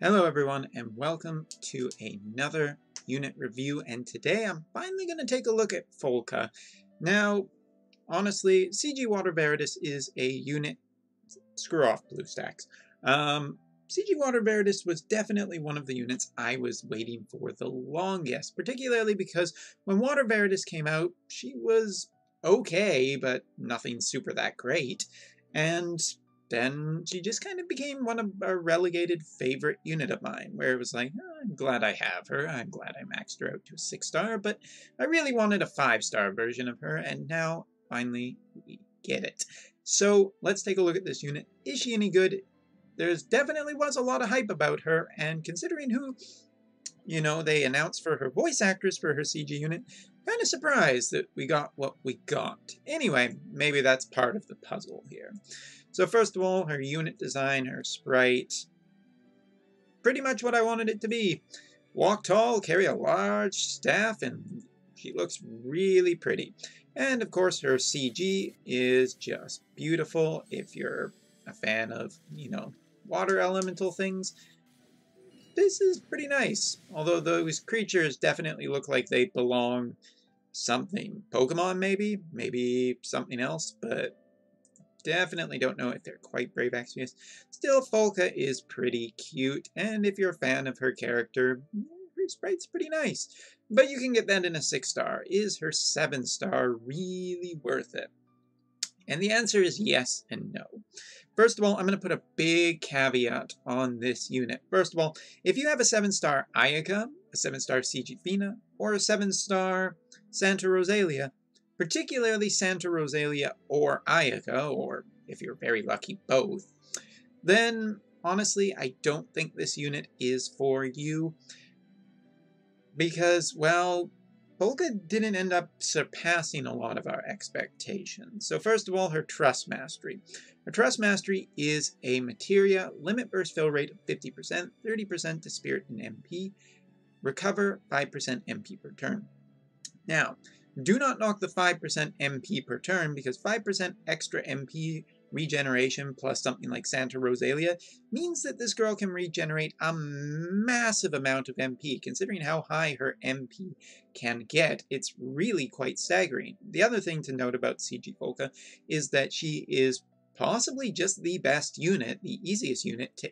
Hello everyone and welcome to another unit review, and today I'm finally going to take a look at Folka. Now, honestly, CG Water Veritas is a unit, screw off BlueStacks. CG Water Veritas was definitely one of the units I was waiting for the longest, particularly because when Water Veritas came out, she was okay, but nothing super that great, and then she just kind of became one of a relegated favorite unit of mine, where it was like, oh, I'm glad I have her, I'm glad I maxed her out to a 6-star, but I really wanted a 5-star version of her, and now, finally, we get it. So, let's take a look at this unit. Is she any good? There's definitely was a lot of hype about her, and considering who, they announced for her voice actress for her CG unit, kind of surprised that we got what we got. Anyway, maybe that's part of the puzzle here. So first of all, her unit design, her sprite, pretty much what I wanted it to be. Walk tall, carry a large staff, and she looks really pretty. And of course, her CG is just beautiful. If you're a fan of, water elemental things, this is pretty nice. Although those creatures definitely look like they belong something. Pokemon, maybe? Maybe something else, but definitely don't know if they're quite Brave Exvius. Still, Folka is pretty cute, and if you're a fan of her character, her sprite's pretty nice. But you can get that in a 6-star. Is her 7-star really worth it? And the answer is yes and no. First of all, I'm going to put a big caveat on this unit. First of all, if you have a 7-star Ayaka, a 7-star Sigifina, or a 7-star Santa Rosalia, particularly Santa Rosalia or Ayaka, or if you're very lucky, both, then honestly, I don't think this unit is for you because, well, Folka didn't end up surpassing a lot of our expectations. So first of all, her Trust Mastery. Her Trust Mastery is a materia, limit burst fill rate of 50%, 30% to Spirit and MP, recover 5% MP per turn. Now, do not knock the 5% MP per turn, because 5% extra MP regeneration plus something like Santa Rosalia means that this girl can regenerate a massive amount of MP. Considering how high her MP can get, it's really quite staggering. The other thing to note about CG Folka is that she is possibly just the best unit, the easiest unit to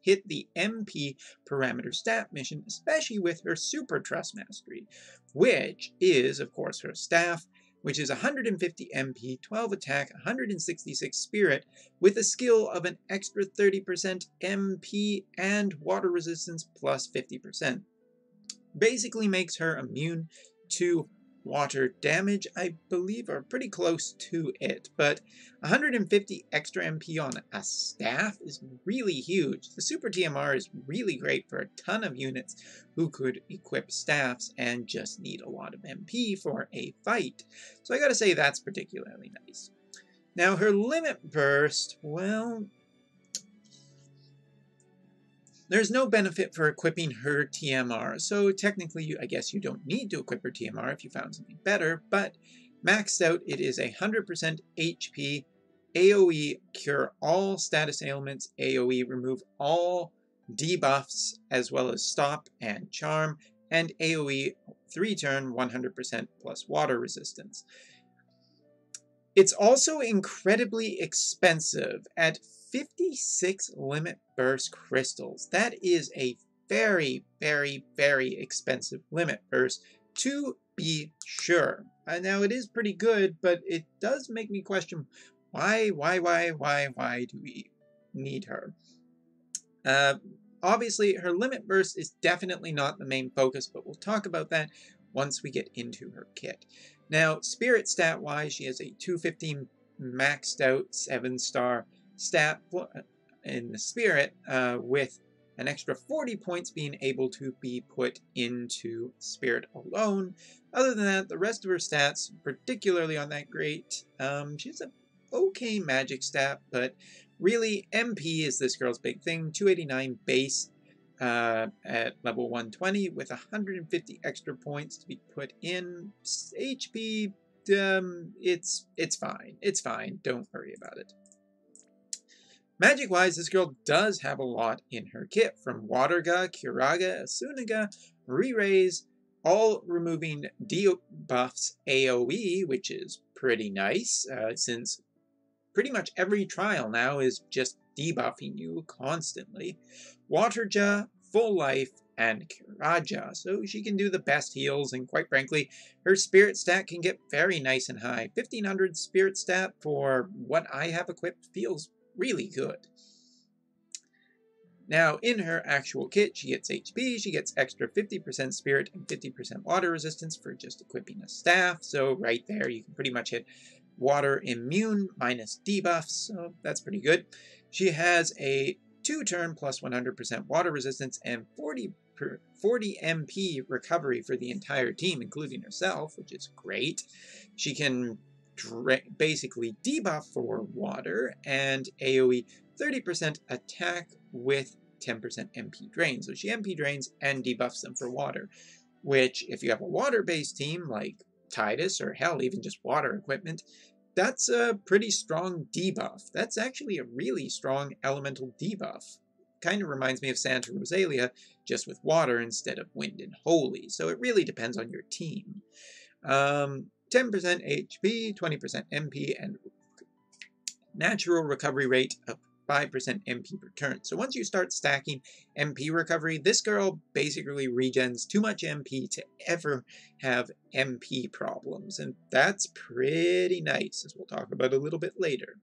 hit the MP parameter stat mission, especially with her Super Trust Mastery, which is, of course, her staff, which is 150 MP, 12 attack, 166 spirit, with a skill of an extra 30% MP and water resistance plus 50%. Basically makes her immune to water damage, I believe, or pretty close to it, but 150 extra MP on a staff is really huge. The Super TMR is really great for a ton of units who could equip staffs and just need a lot of MP for a fight. So I gotta say that's particularly nice. Now her limit burst, well, there's no benefit for equipping her TMR, so technically I guess you don't need to equip her TMR if you found something better, but maxed out it is 100% HP, AoE, cure all status ailments, AoE, remove all debuffs, as well as stop and charm, and AoE 3-turn 100% plus water resistance. It's also incredibly expensive at 56 limit burst crystals. That is a very, very, very expensive limit burst, to be sure. Now, it is pretty good, but it does make me question why do we need her? Obviously, her limit burst is definitely not the main focus, but we'll talk about that once we get into her kit. Now, Spirit stat-wise, she has a 215 maxed out 7-star stat in the Spirit, with an extra 40 points being able to be put into Spirit alone. Other than that, the rest of her stats, particularly on that great, she's a okay magic stat, but really MP is this girl's big thing. 289 base at level 120 with 150 extra points to be put in. HP, it's fine. It's fine. Don't worry about it. Magic-wise, this girl does have a lot in her kit, from Waterga, Curaga, Asunaga, Re-Raise, all removing debuffs AoE, which is pretty nice, since pretty much every trial now is just debuffing you constantly. Waterja, Full Life, and Kiraja, so she can do the best heals, and quite frankly, her spirit stat can get very nice and high. 1500 spirit stat for what I have equipped feels really good. Now, in her actual kit, she gets HP, she gets extra 50% spirit and 50% water resistance for just equipping a staff, so right there you can pretty much hit water immune minus debuffs, so that's pretty good. She has a 2-turn plus 100% water resistance and 40 MP recovery for the entire team, including herself, which is great. She can basically debuff for water and AoE 30% attack with 10% MP drain. So she MP drains and debuffs them for water, which if you have a water-based team like Titus or hell, even just water equipment, that's a pretty strong debuff. That's actually a really strong elemental debuff. Kind of reminds me of Santa Rosalia, just with water instead of wind and holy. So it really depends on your team. 10% HP, 20% MP, and natural recovery rate of 5% MP per turn. So once you start stacking MP recovery, this girl basically regens too much MP to ever have MP problems, and that's pretty nice, as we'll talk about a little bit later.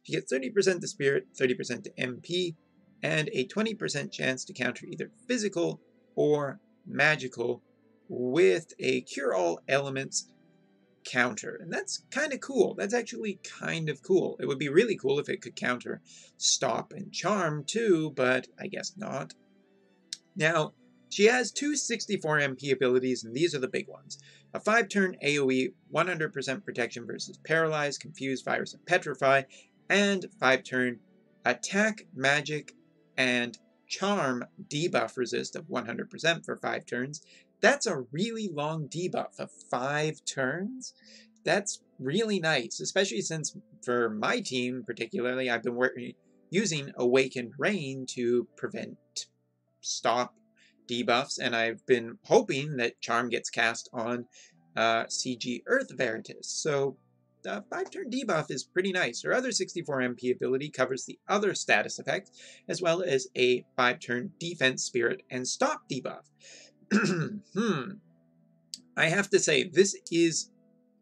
She gets 30% to spirit, 30% to MP, and a 20% chance to counter either physical or magical with a Cure All Elements counter, and that's kind of cool. That's actually kind of cool. It would be really cool if it could counter Stop and Charm too, but I guess not. Now, she has two 64 MP abilities, and these are the big ones. A 5-turn AoE 100% protection versus Paralyze, Confuse, Virus, and Petrify, and 5-turn Attack, Magic, and Charm debuff resist of 100% for 5 turns. That's a really long debuff of 5 turns. That's really nice, especially since for my team particularly, I've been using Awakened Rain to prevent stop debuffs, and I've been hoping that Charm gets cast on CG Earth Veritas. So the 5-turn debuff is pretty nice. Her other 64 MP ability covers the other status effect, as well as a 5-turn defense, spirit, and stop debuff. I have to say, this is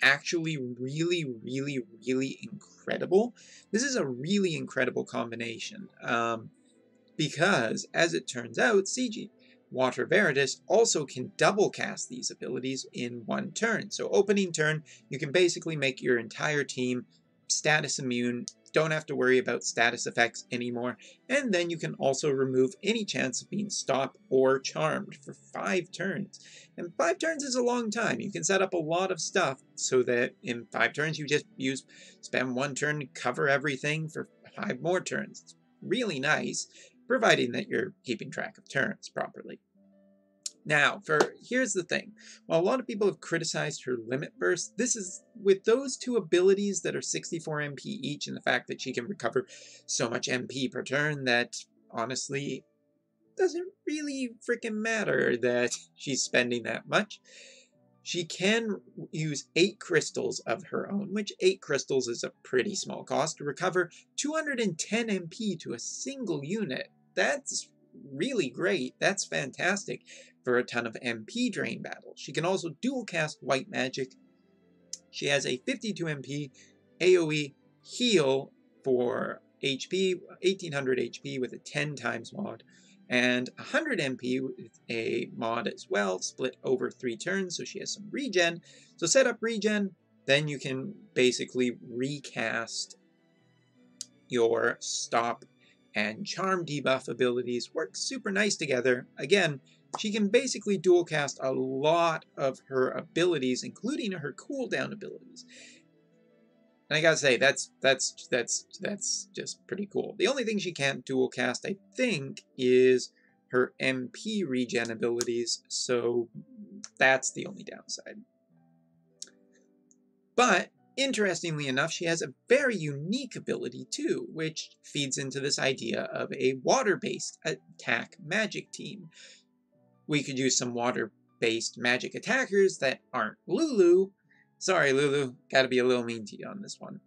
actually really, really, really incredible. This is a really incredible combination, because, as it turns out, CG Water Veritas also can double cast these abilities in one turn. So opening turn, you can basically make your entire team status immune, don't have to worry about status effects anymore, and then you can also remove any chance of being stopped or charmed for 5 turns. And 5 turns is a long time. You can set up a lot of stuff so that in 5 turns you just spend 1 turn to cover everything for 5 more turns. It's really nice, providing that you're keeping track of turns properly. Now, here's the thing. While a lot of people have criticized her limit burst, this is with those 2 abilities that are 64 MP each, and the fact that she can recover so much MP per turn that honestly doesn't really freaking matter that she's spending that much. She can use 8 crystals of her own, which 8 crystals is a pretty small cost, to recover 210 MP to a single unit. That's really great. That's fantastic for a ton of MP drain battles. She can also dual cast White Magic. She has a 52 MP AoE heal for HP, 1800 HP with a 10 times mod, and 100 MP with a mod as well, split over 3 turns, so she has some regen. So set up regen, then you can basically recast your stop and charm debuff abilities. Work super nice together. Again, she can basically dual cast a lot of her abilities, including her cooldown abilities. And I gotta say, that's just pretty cool. The only thing she can't dual cast, I think, is her MP regen abilities, so that's the only downside. But Interestingly enough, she has a very unique ability too, which feeds into this idea of a water-based attack magic team. We could use some water-based magic attackers that aren't Lulu. Sorry, Lulu, gotta be a little mean to you on this one.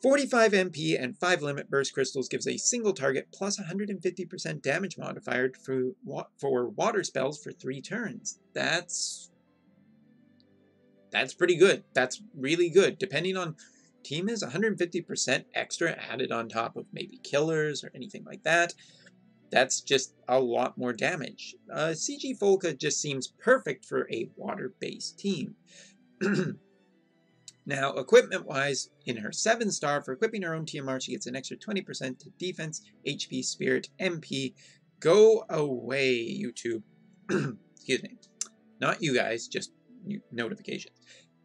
45 MP and 5 limit burst crystals gives a single target plus 150% damage modifier for water spells for 3 turns. That's pretty good. That's really good. Depending on team is 150% extra added on top of maybe killers or anything like that. That's just a lot more damage. CG Folka just seems perfect for a water-based team. Now, equipment-wise, in her 7-star, for equipping her own TMR, she gets an extra 20% to defense, HP, spirit, MP. Go away, YouTube. Excuse me. Not you guys, just notifications.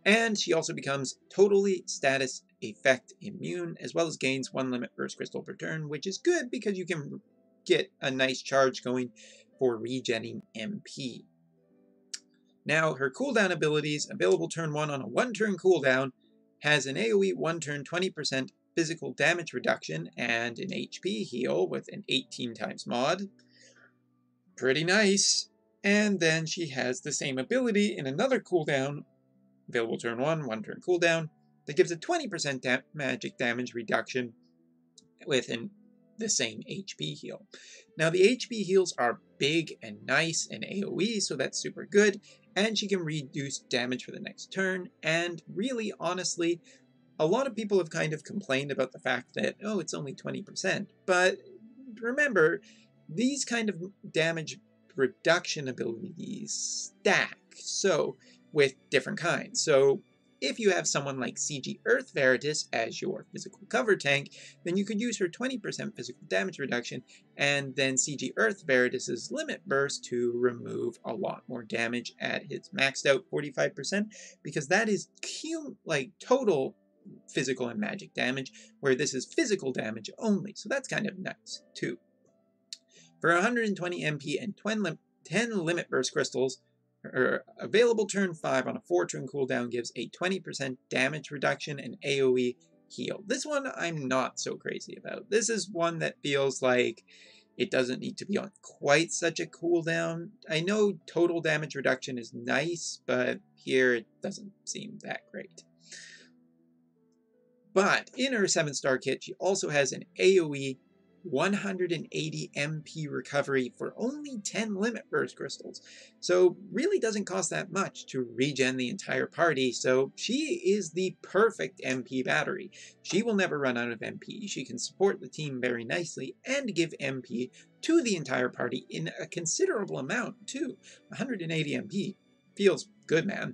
And she also becomes totally status effect immune, as well as gains 1 limit burst crystal per turn, which is good because you can get a nice charge going for regenning MP. Now, her cooldown abilities, available turn 1 on a 1-turn cooldown, has an AoE 1-turn 20% physical damage reduction and an HP heal with an 18 times mod. Pretty nice. And then she has the same ability in another cooldown, available turn 1, 1-turn cooldown, that gives a 20% magic damage reduction with the same HP heal. Now, the HP heals are big and nice and AoE, so that's super good, and she can reduce damage for the next turn, and really, honestly, a lot of people have kind of complained about the fact that, oh, it's only 20%, but remember, these kind of damage reduction abilities stack, so with different kinds. So if you have someone like CG Earth Veritas as your physical cover tank, then you could use her 20% physical damage reduction and then CG Earth Veritas's limit burst to remove a lot more damage at his maxed out 45%, because that is total physical and magic damage, where this is physical damage only. So that's kind of nice too. For 120 MP and 10 limit burst crystals, her available turn 5 on a 4-turn cooldown gives a 20% damage reduction and AoE heal. This one I'm not so crazy about. This is one that feels like it doesn't need to be on quite such a cooldown. I know total damage reduction is nice, but here it doesn't seem that great. But in her 7-star kit, she also has an AoE 180 MP recovery for only 10 limit burst crystals. So really doesn't cost that much to regen the entire party, so she is the perfect MP battery. She will never run out of MP, she can support the team very nicely, and give MP to the entire party in a considerable amount too. 180 MP feels good, man.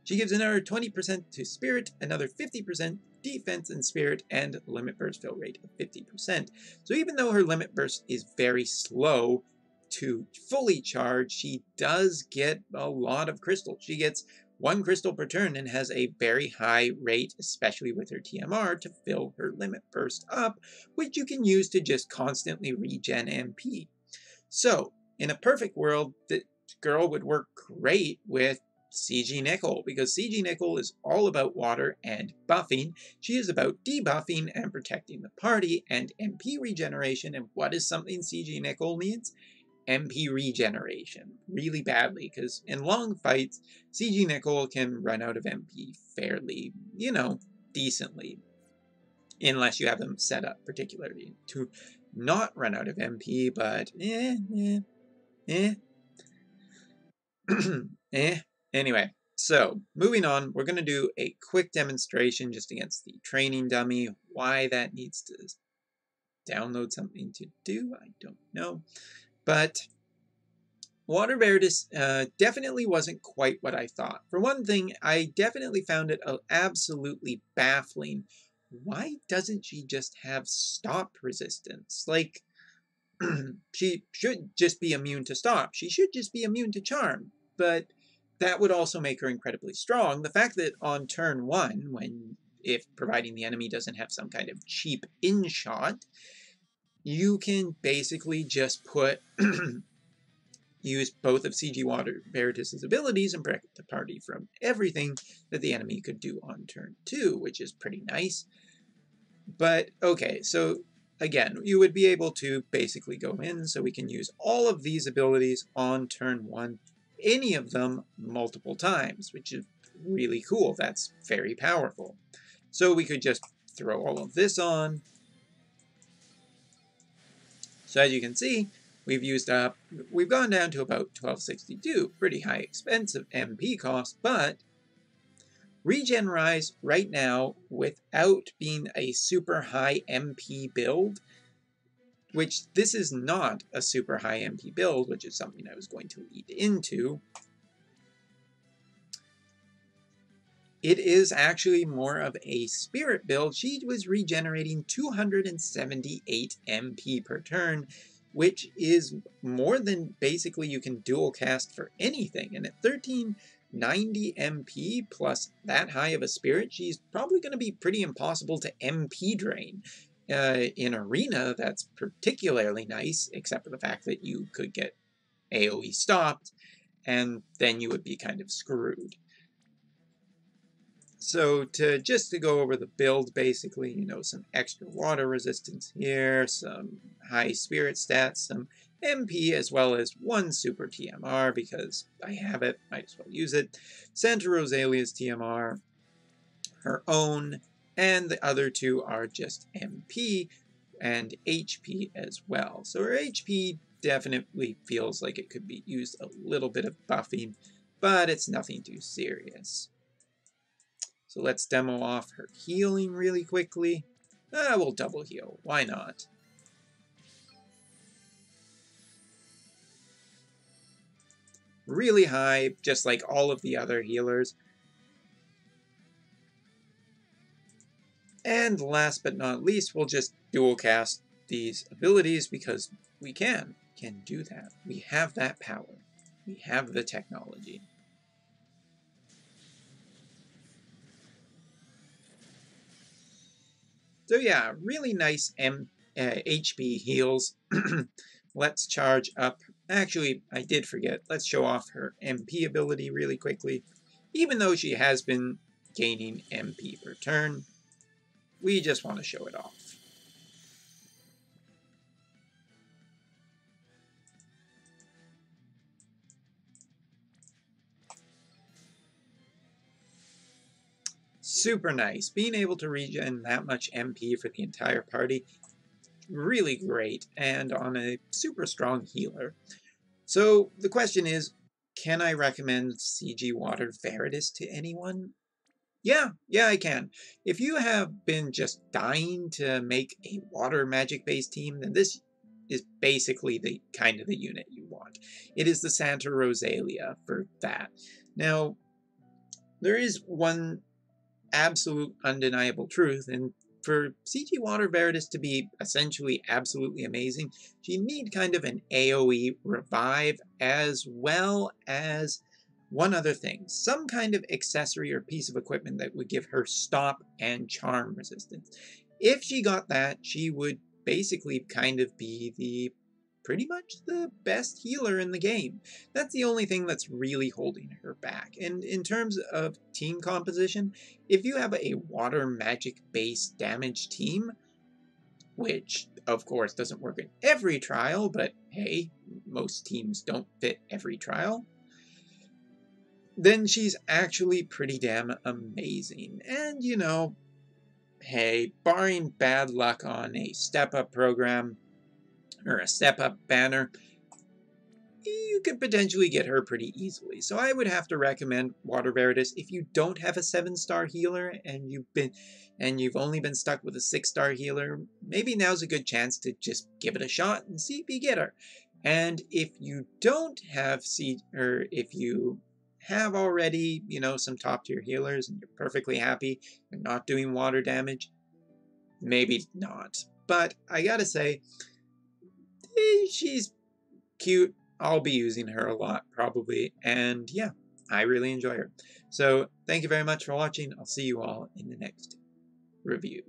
She gives another 20% to spirit, another 50% defense and spirit, and limit burst fill rate of 50%. So even though her limit burst is very slow to fully charge, she does get a lot of crystals. She gets 1 crystal per turn and has a very high rate, especially with her TMR, to fill her limit burst up, which you can use to just constantly regen MP. So, in a perfect world, this girl would work great with CG Nickel, because CG Nickel is all about water and buffing. She is about debuffing and protecting the party and MP regeneration. And what is something CG Nickel needs? MP regeneration really badly, because in long fights, CG Nickel can run out of MP fairly, decently, unless you have them set up particularly to not run out of MP, but Anyway, so moving on, we're going to do a quick demonstration just against the training dummy. Why that needs to download something to do, I don't know. But Water Veritas definitely wasn't quite what I thought. For one thing, I definitely found it absolutely baffling. Why doesn't she just have stop resistance? Like, she should just be immune to stop. She should just be immune to charm. But that would also make her incredibly strong. The fact that on turn 1, if providing the enemy doesn't have some kind of cheap in-shot, you can basically just put use both of CG Water Veritas' abilities and protect the party from everything that the enemy could do on turn 2, which is pretty nice. But, okay, so again, you would be able to basically go in, so we can use all of these abilities on turn 1, any of them multiple times, which is really cool. That's very powerful. So we could just throw all of this on. So as you can see, we've gone down to about 1262, pretty high expensive MP cost, but Regen Rise right now, without being a super high MP build, which this is not a super high MP build, which is something I was going to lead into, it is actually more of a spirit build. She was regenerating 278 MP per turn, which is more than basically you can dual cast for anything. And at 1390 MP plus that high of a spirit, she's probably going to be pretty impossible to MP drain. In Arena, that's particularly nice, except for the fact that you could get AoE stopped, and then you would be kind of screwed. So just to go over the build, basically, you know, some extra water resistance here, some high spirit stats, some MP, as well as one super TMR, because I have it, might as well use it. Santa Rosalia's TMR, her own, and the other two are just MP and HP as well. So her HP definitely feels like it could be used a little bit of buffing, but it's nothing too serious. So let's demo off her healing really quickly. We'll double heal. Why not? Really high, just like all of the other healers. And last but not least, we'll just dual cast these abilities because we can do that. We have that power. We have the technology. So yeah, really nice HP heals. Let's charge up. Actually, I did forget. Let's show off her MP ability really quickly. Even though she has been gaining MP per turn, we just want to show it off. Super nice. Being able to regen that much MP for the entire party, really great, and on a super strong healer. So the question is, can I recommend CG Water Veritas to anyone? Yeah, I can. If you have been just dying to make a water magic-based team, then this is basically the kind of the unit you want. It is the Santa Rosalia for that. Now, there is one absolute undeniable truth, and for CG Water Veritas to be essentially absolutely amazing, you need kind of an AoE revive as well as one other thing, some kind of accessory or piece of equipment that would give her stop and charm resistance. If she got that, she would basically kind of be pretty much the best healer in the game. That's the only thing that's really holding her back. And in terms of team composition, if you have a water magic based damage team, which of course doesn't work in every trial, but hey, most teams don't fit every trial, then she's actually pretty damn amazing. And you know, hey, barring bad luck on a step-up program, or a step-up banner, you could potentially get her pretty easily. So I would have to recommend Water Veritas if you don't have a 7-star healer and you've only been stuck with a 6-star healer. Maybe now's a good chance to just give it a shot and see if you get her. And if you don't have if you have already, you know, some top-tier healers and you're perfectly happy, you're not doing water damage, maybe not. But I gotta say, she's cute. I'll be using her a lot, probably. And yeah, I really enjoy her. So thank you very much for watching. I'll see you all in the next review.